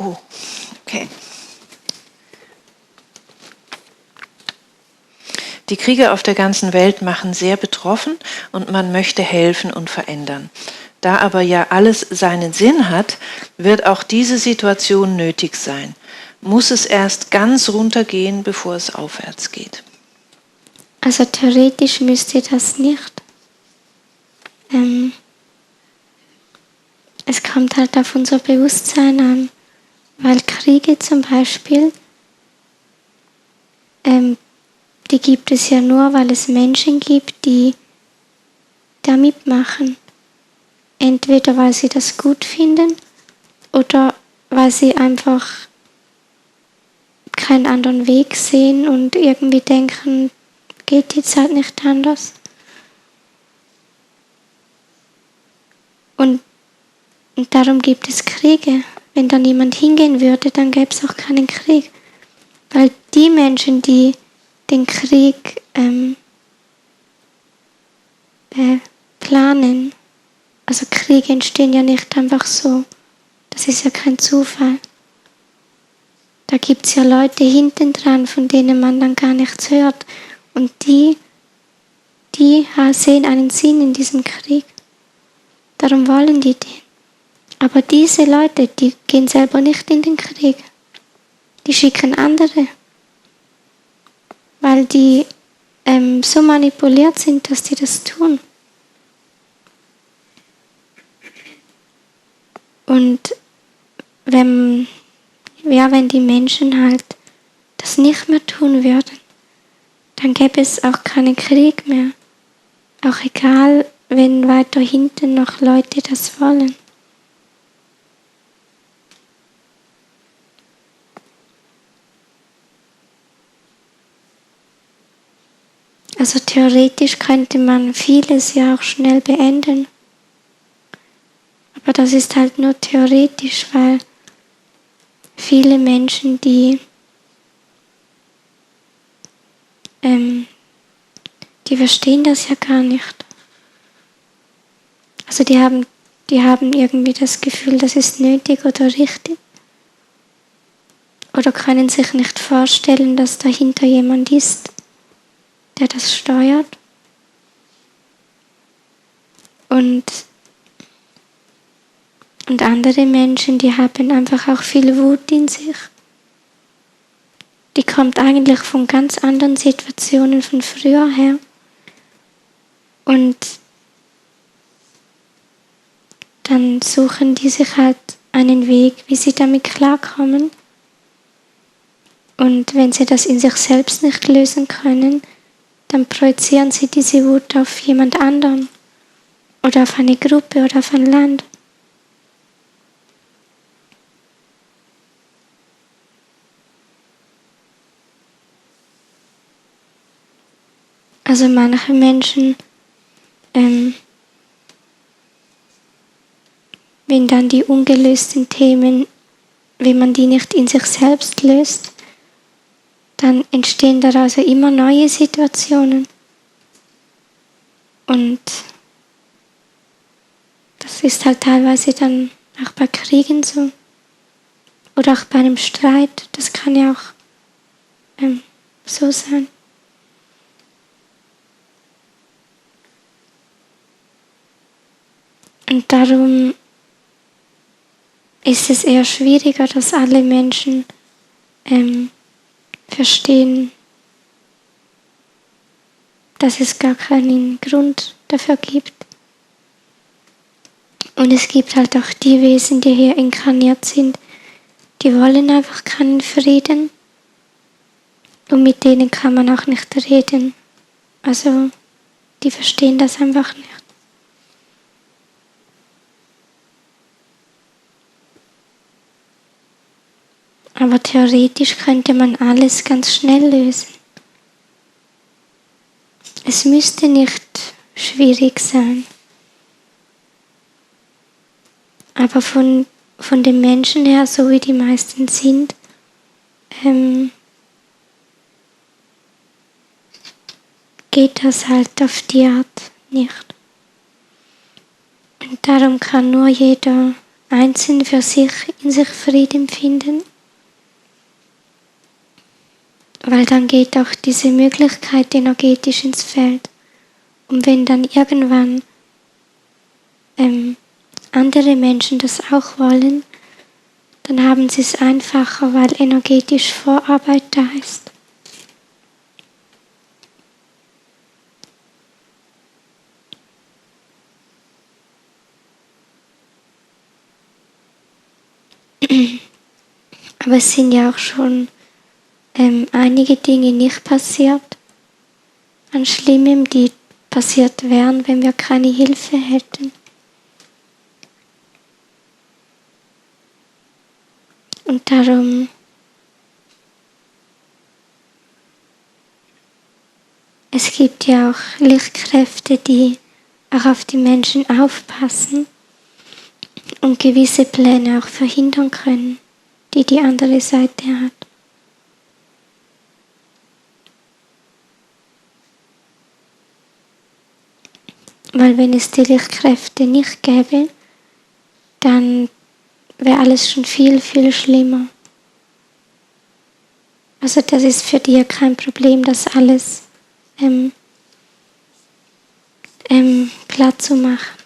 Oh, okay. Die Kriege auf der ganzen Welt machen sehr betroffen und man möchte helfen und verändern. Da aber ja alles seinen Sinn hat, wird auch diese Situation nötig sein. Muss es erst ganz runtergehen, bevor es aufwärts geht? Also theoretisch müsste das nicht. Es kommt halt auf unser Bewusstsein an, weil Kriege zum Beispiel, die gibt es ja nur, weil es Menschen gibt, die da mitmachen. Entweder weil sie das gut finden oder weil sie einfach keinen anderen Weg sehen und irgendwie denken, geht jetzt halt nicht anders. Und darum gibt es Kriege. Wenn da niemand hingehen würde, dann gäbe es auch keinen Krieg. Weil die Menschen, die den Krieg planen, also Kriege entstehen ja nicht einfach so. Das ist ja kein Zufall. Da gibt es ja Leute hinten dran, von denen man dann gar nichts hört. Und die sehen einen Sinn in diesem Krieg. Darum wollen die den. Aber diese Leute, die gehen selber nicht in den Krieg. Die schicken andere. Weil die so manipuliert sind, dass die das tun. Und wenn die Menschen halt das nicht mehr tun würden, dann gäbe es auch keinen Krieg mehr. Auch egal, wenn weiter hinten noch Leute das wollen. Also theoretisch könnte man vieles ja auch schnell beenden. Aber das ist halt nur theoretisch, weil viele Menschen, die verstehen das ja gar nicht. Also die haben irgendwie das Gefühl, das ist nötig oder richtig. Oder können sich nicht vorstellen, dass dahinter jemand ist, der das steuert. Und andere Menschen, die haben einfach auch viel Wut in sich. Die kommt eigentlich von ganz anderen Situationen von früher her. Und dann suchen die sich halt einen Weg, wie sie damit klarkommen. Und wenn sie das in sich selbst nicht lösen können, dann projizieren sie diese Wut auf jemand anderen oder auf eine Gruppe oder auf ein Land. Also manche Menschen, wenn dann die ungelösten Themen, wenn man die nicht in sich selbst löst, dann entstehen daraus ja immer neue Situationen. Und das ist halt teilweise dann auch bei Kriegen so. Oder auch bei einem Streit. Das kann ja auch so sein. Und darum ist es eher schwieriger, dass alle Menschen verstehen, dass es gar keinen Grund dafür gibt. Und es gibt halt auch die Wesen, die hier inkarniert sind, die wollen einfach keinen Frieden. Und mit denen kann man auch nicht reden. Also, die verstehen das einfach nicht. Aber theoretisch könnte man alles ganz schnell lösen. Es müsste nicht schwierig sein. Aber von den Menschen her, so wie die meisten sind, geht das halt auf die Art nicht. Und darum kann nur jeder einzeln für sich in sich Frieden finden. Weil dann geht auch diese Möglichkeit energetisch ins Feld. Und wenn dann irgendwann andere Menschen das auch wollen, dann haben sie es einfacher, weil energetisch Vorarbeit da ist. Aber es sind ja auch schon einige Dinge nicht passiert, an Schlimmem, die passiert wären, wenn wir keine Hilfe hätten. Und darum es gibt ja auch Lichtkräfte, die auch auf die Menschen aufpassen und gewisse Pläne auch verhindern können, die die andere Seite hat. Weil wenn es die Lichtkräfte nicht gäbe, dann wäre alles schon viel, viel schlimmer. Also das ist für die ja kein Problem, das alles klar zu machen.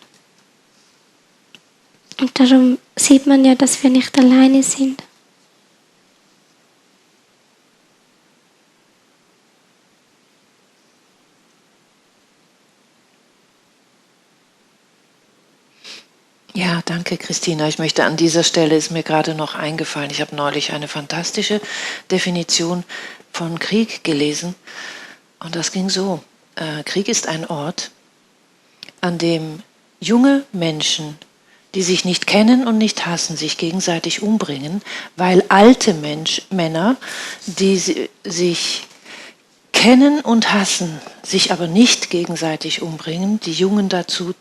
Und darum sieht man ja, dass wir nicht alleine sind. Ja, danke Christina. Ich möchte an dieser Stelle, ist mir gerade noch eingefallen, ich habe neulich eine fantastische Definition von Krieg gelesen und das ging so. Krieg ist ein Ort, an dem junge Menschen, die sich nicht kennen und nicht hassen, sich gegenseitig umbringen, weil alte Männer, die sich kennen und hassen, sich aber nicht gegenseitig umbringen, die Jungen dazu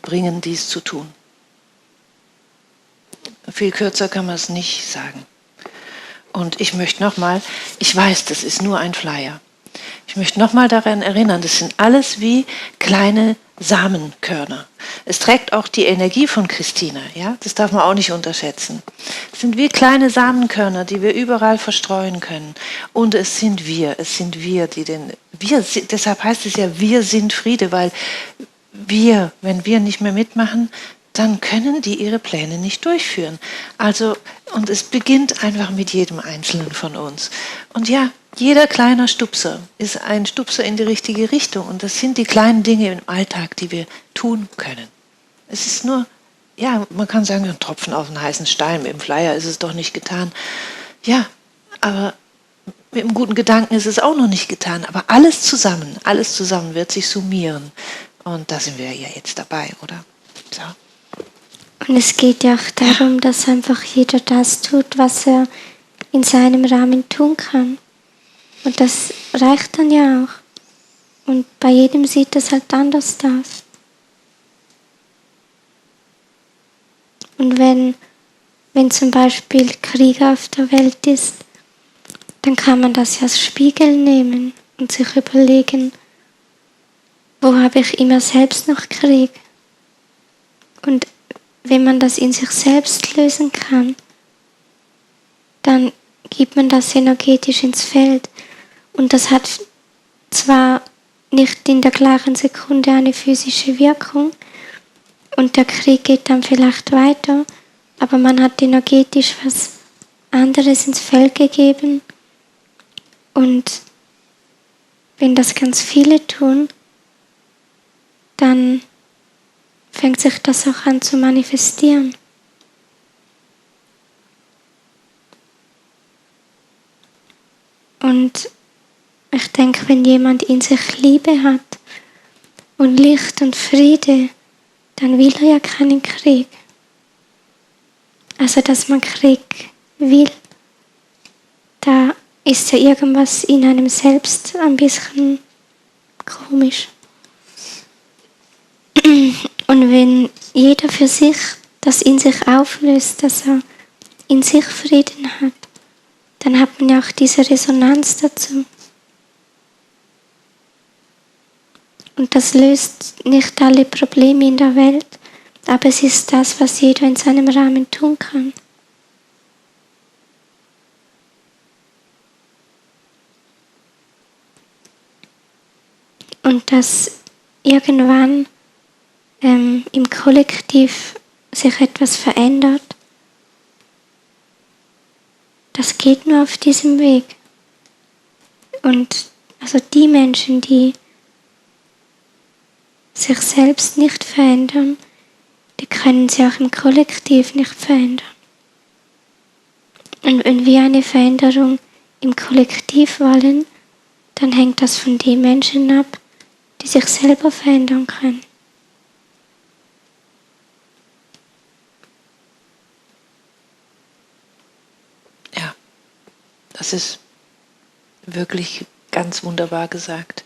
bringen, dies zu tun. Viel kürzer kann man es nicht sagen. Und ich möchte nochmal, ich weiß, das ist nur ein Flyer. Ich möchte nochmal daran erinnern, das sind alles wie kleine Samenkörner. Es trägt auch die Energie von Christina, ja? Das darf man auch nicht unterschätzen. Es sind wie kleine Samenkörner, die wir überall verstreuen können. Und es sind wir, deshalb heißt es ja, wir sind Friede, weil wenn wir nicht mehr mitmachen, dann können die ihre Pläne nicht durchführen. Also, und es beginnt einfach mit jedem Einzelnen von uns. Und ja, jeder kleine Stupser ist ein Stupser in die richtige Richtung. Und das sind die kleinen Dinge im Alltag, die wir tun können. Es ist nur, ja, man kann sagen, ein Tropfen auf einen heißen Stein. Mit dem Flyer ist es doch nicht getan. Ja, aber mit einem guten Gedanken ist es auch noch nicht getan. Aber alles zusammen wird sich summieren. Und da sind wir ja jetzt dabei, oder? So. Und es geht ja auch darum, dass einfach jeder das tut, was er in seinem Rahmen tun kann. Und das reicht dann ja auch. Und bei jedem sieht es halt anders aus. Und wenn zum Beispiel Krieg auf der Welt ist, dann kann man das ja als Spiegel nehmen und sich überlegen, wo habe ich immer selbst noch Krieg? Und wenn man das in sich selbst lösen kann, dann gibt man das energetisch ins Feld. Und das hat zwar nicht in der gleichen Sekunde eine physische Wirkung und der Krieg geht dann vielleicht weiter, aber man hat energetisch was anderes ins Feld gegeben. Und wenn das ganz viele tun, dann fängt sich das auch an zu manifestieren. Und ich denke, wenn jemand in sich Liebe hat und Licht und Friede, dann will er ja keinen Krieg. Also, dass man Krieg will, da ist ja irgendwas in einem selbst ein bisschen komisch. Und wenn jeder für sich das in sich auflöst, dass er in sich Frieden hat, dann hat man ja auch diese Resonanz dazu. Und das löst nicht alle Probleme in der Welt, Aber es ist das, was jeder in seinem Rahmen tun kann. Und dass irgendwann im Kollektiv sich etwas verändert, das geht nur auf diesem Weg. Und also die Menschen, die sich selbst nicht verändern, die können sich auch im Kollektiv nicht verändern. Und wenn wir eine Veränderung im Kollektiv wollen, dann hängt das von den Menschen ab, die sich selber verändern können. Ja, das ist wirklich ganz wunderbar gesagt.